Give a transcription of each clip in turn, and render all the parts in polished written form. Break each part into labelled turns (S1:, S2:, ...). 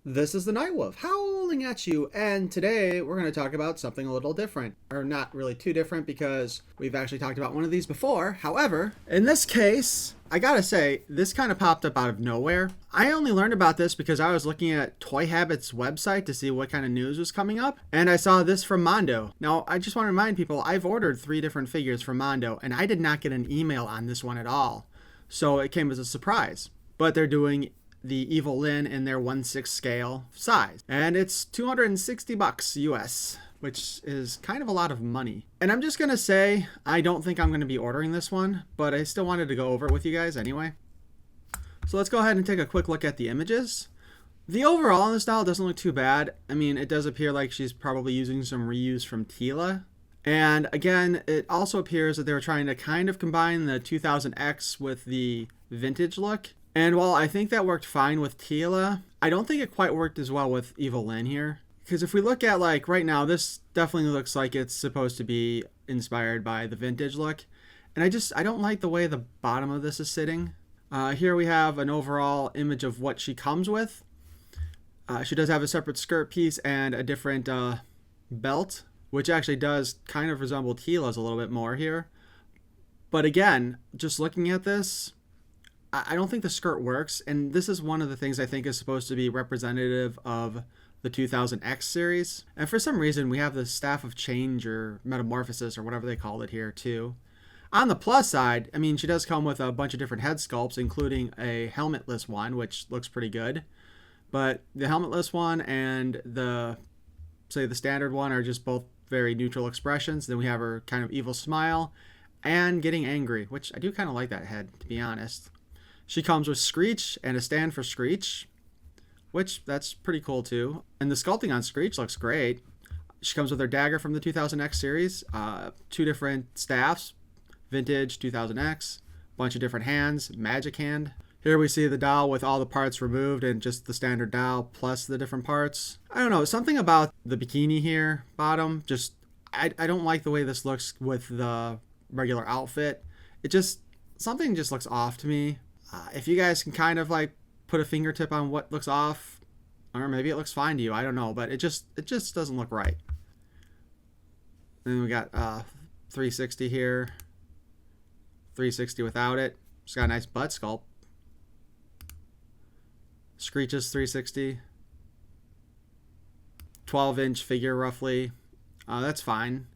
S1: This is the Night Wolf howling at you, and today we're going to talk about something a little different. Or not really too different because we've actually talked about one of these before. However, in this case, I gotta say, this kind of popped up out of nowhere. I only learned about this because I was looking at Toy Habit's website to see what kind of news was coming up, and I saw this from Mondo. Now, I just want to remind people, I've ordered 3 different figures from Mondo, and I did not get an email on this one at all. So it came as a surprise. But they're doing the Evil-lynn in their 1/6 scale size, and it's $260 US, which is kind of a lot of money. And I'm just gonna say I don't think I'm gonna be ordering this one, but I still wanted to go over it with you guys anyway. So let's go ahead and take a quick look at the images. The overall on this doll doesn't look too bad. I mean, it does appear like she's probably using some reuse from Tila. And again, it also appears that they were trying to kind of combine the 2000X with the vintage look. And while I think that worked fine with Tila, I don't think it quite worked as well with Evil-lynn here. Because if we look at, like, right now, this definitely looks like it's supposed to be inspired by the vintage look. And I don't like the way the bottom of this is sitting. Here we have an overall image of what she comes with. She does have a separate skirt piece and a different belt, which actually does kind of resemble Tila's a little bit more here. But again, just looking at this, I don't think the skirt works, and this is one of the things I think is supposed to be representative of the 2000X series. And for some reason, we have the Staff of Change or Metamorphosis or whatever they called it here too. On the plus side, I mean, she does come with a bunch of different head sculpts, including a helmetless one, which looks pretty good. But the helmetless one and the standard one are just both very neutral expressions. Then we have her kind of evil smile and getting angry, which I do kind of like that head, to be honest. She comes with Screech and a stand for Screech, which that's pretty cool too. And the sculpting on Screech looks great. She comes with her dagger from the 2000X series, 2 different staffs, vintage 2000X, bunch of different hands, magic hand. Here we see the doll with all the parts removed and just the standard doll plus the different parts. I don't know, something about the bikini here, bottom, just, I don't like the way this looks with the regular outfit. Something just looks off to me. If you guys can kind of like put a fingertip on what looks off, or maybe it looks fine to you, I don't know, but it just doesn't look right. Then we got 360 here, 360 without it. She's got a nice butt sculpt. Screeches 360, 12-inch figure roughly. That's fine.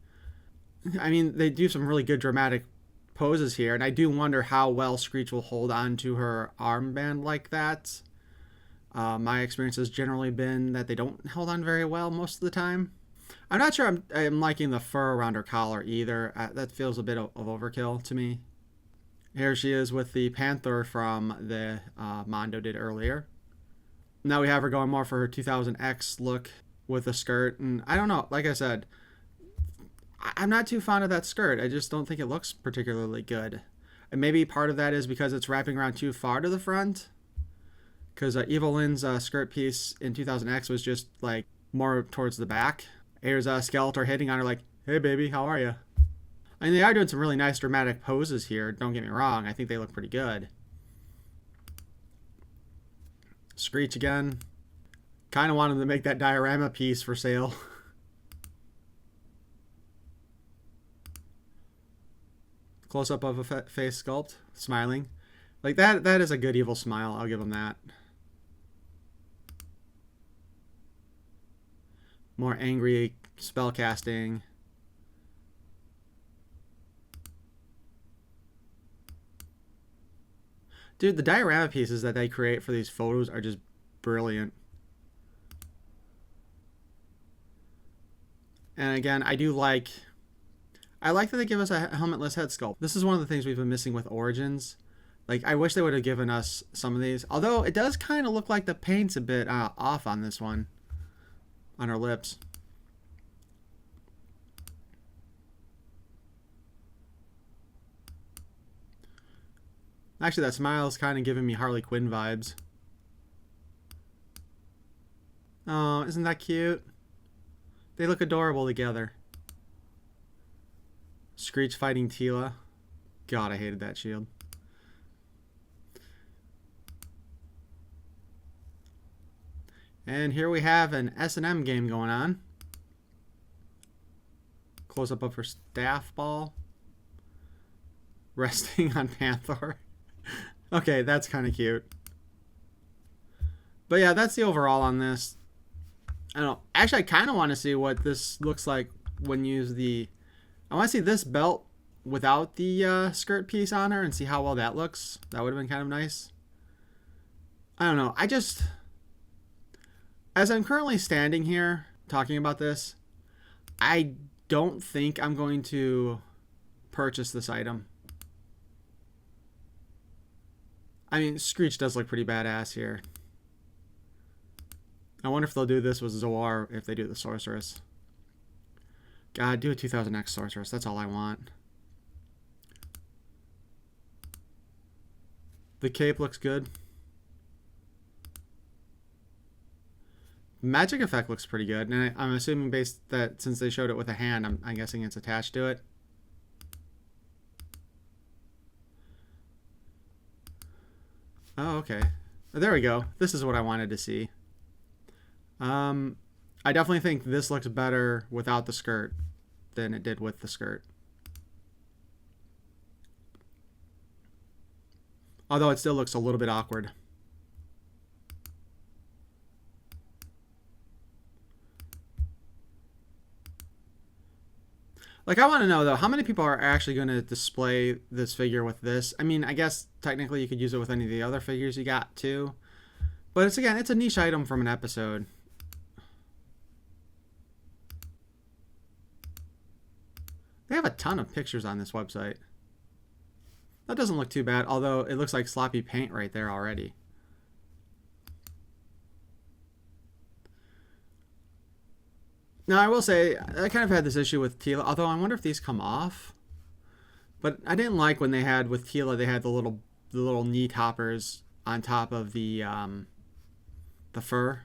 S1: I mean, they do some really good dramatic poses here, and I do wonder how well Screech will hold on to her armband like that. My experience has generally been that they don't hold on very well most of the time. I'm not sure I'm liking the fur around her collar either. That feels a bit of overkill to me. Here she is with the panther from the Mondo did earlier. Now we have her going more for her 2000X look with the skirt, and I don't know, like I said, I'm not too fond of that skirt. I just don't think it looks particularly good. And maybe part of that is because it's wrapping around too far to the front. Because Evil-lynn's skirt piece in 2000X was just like more towards the back. Here's Skeletor hitting on her like, "Hey baby, how are you?" I mean, they are doing some really nice dramatic poses here. Don't get me wrong. I think they look pretty good. Screech again. Kind of wanted to make that diorama piece for sale. Close-up of a face sculpt, smiling. Like that is a good evil smile, I'll give him that. More angry spell casting. Dude, the diorama pieces that they create for these photos are just brilliant. And again, I like that they give us a helmetless head sculpt. This is one of the things we've been missing with Origins. Like, I wish they would have given us some of these. Although, it does kind of look like the paint's a bit off on this one. On her lips. Actually, that smile is kind of giving me Harley Quinn vibes. Oh, isn't that cute? They look adorable together. Screech fighting Tila. God, I hated that shield. And here we have an S&M game going on. Close up of her staff ball. Resting on Panther. Okay, that's kind of cute. But yeah, that's the overall on this. I don't know. Actually, I kind of want to see what this looks like when you use the... I want to see this belt without the skirt piece on her and see how well that looks. That would have been kind of nice. I don't know. I just... As I'm currently standing here talking about this, I don't think I'm going to purchase this item. I mean, Screech does look pretty badass here. I wonder if they'll do this with Zoar if they do the Sorceress. God, do a 2000X Sorceress. That's all I want. The cape looks good. Magic effect looks pretty good. And I'm assuming based that since they showed it with a hand, I'm guessing it's attached to it. Oh, okay. There we go. This is what I wanted to see. I definitely think this looks better without the skirt than it did with the skirt. Although it still looks a little bit awkward. Like, I want to know, though, how many people are actually going to display this figure with this? I mean, I guess technically you could use it with any of the other figures you got, too. But it's, again, it's a niche item from an episode. They have a ton of pictures on this website. That doesn't look too bad, although it looks like sloppy paint right there already. Now, I will say, I kind of had this issue with Tila, although I wonder if these come off. But I didn't like when they had, with Tila, they had the little knee toppers on top of the fur.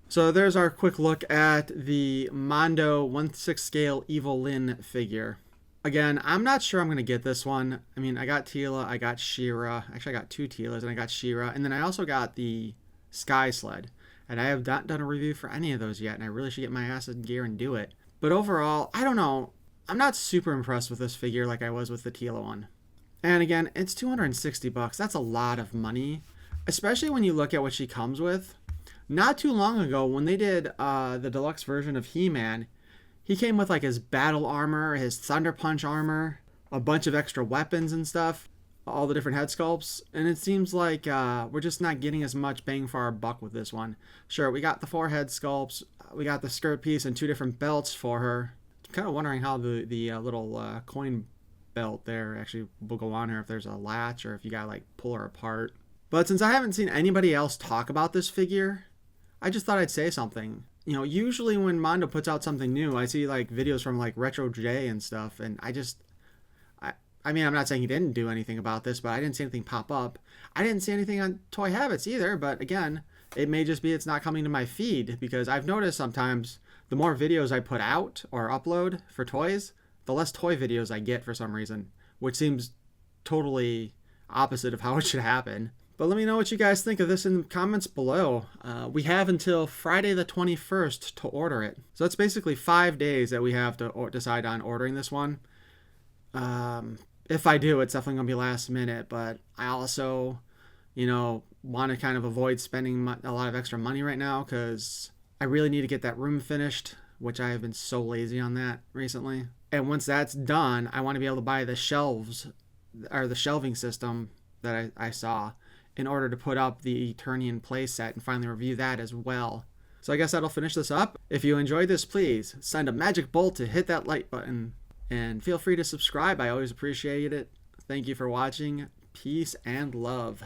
S1: So there's our quick look at the Mondo 1/6 scale Evil-Lyn figure. Again, I'm not sure I'm going to get this one. I mean, I got Tila, I got She-Ra. Actually, I got two Tilas, and I got She-Ra. And then I also got the Sky Sled. And I have not done a review for any of those yet, and I really should get my ass in gear and do it. But overall, I don't know. I'm not super impressed with this figure like I was with the Tila one. And again, it's $260. That's a lot of money, especially when you look at what she comes with. Not too long ago, when they did the deluxe version of He-Man, he came with like his battle armor, his Thunder Punch armor, a bunch of extra weapons and stuff, all the different head sculpts. And it seems like we're just not getting as much bang for our buck with this one. Sure, we got the 4 head sculpts, we got the skirt piece and 2 different belts for her. I'm kind of wondering how the little coin belt there actually will go on her, if there's a latch or if you gotta like pull her apart. But since I haven't seen anybody else talk about this figure, I just thought I'd say something. You know, usually when Mondo puts out something new, I see like videos from like Retro J and stuff, and I mean, I'm not saying he didn't do anything about this, but I didn't see anything pop up. I didn't see anything on Toy Habits either, but again, it may just be it's not coming to my feed, because I've noticed sometimes the more videos I put out or upload for toys, the less toy videos I get for some reason, which seems totally opposite of how it should happen. But let me know what you guys think of this in the comments below. We have until Friday the 21st to order it. So it's basically 5 days that we have to decide on ordering this one. If I do, it's definitely going to be last minute. But I also, you know, want to kind of avoid spending a lot of extra money right now, because I really need to get that room finished, which I have been so lazy on that recently. And once that's done, I want to be able to buy the shelves, or the shelving system that I saw, in order to put up the Eternian playset and finally review that as well. So I guess that'll finish this up. If you enjoyed this, please send a magic bolt to hit that like button, and feel free to subscribe. I always appreciate it. Thank you for watching. Peace and love.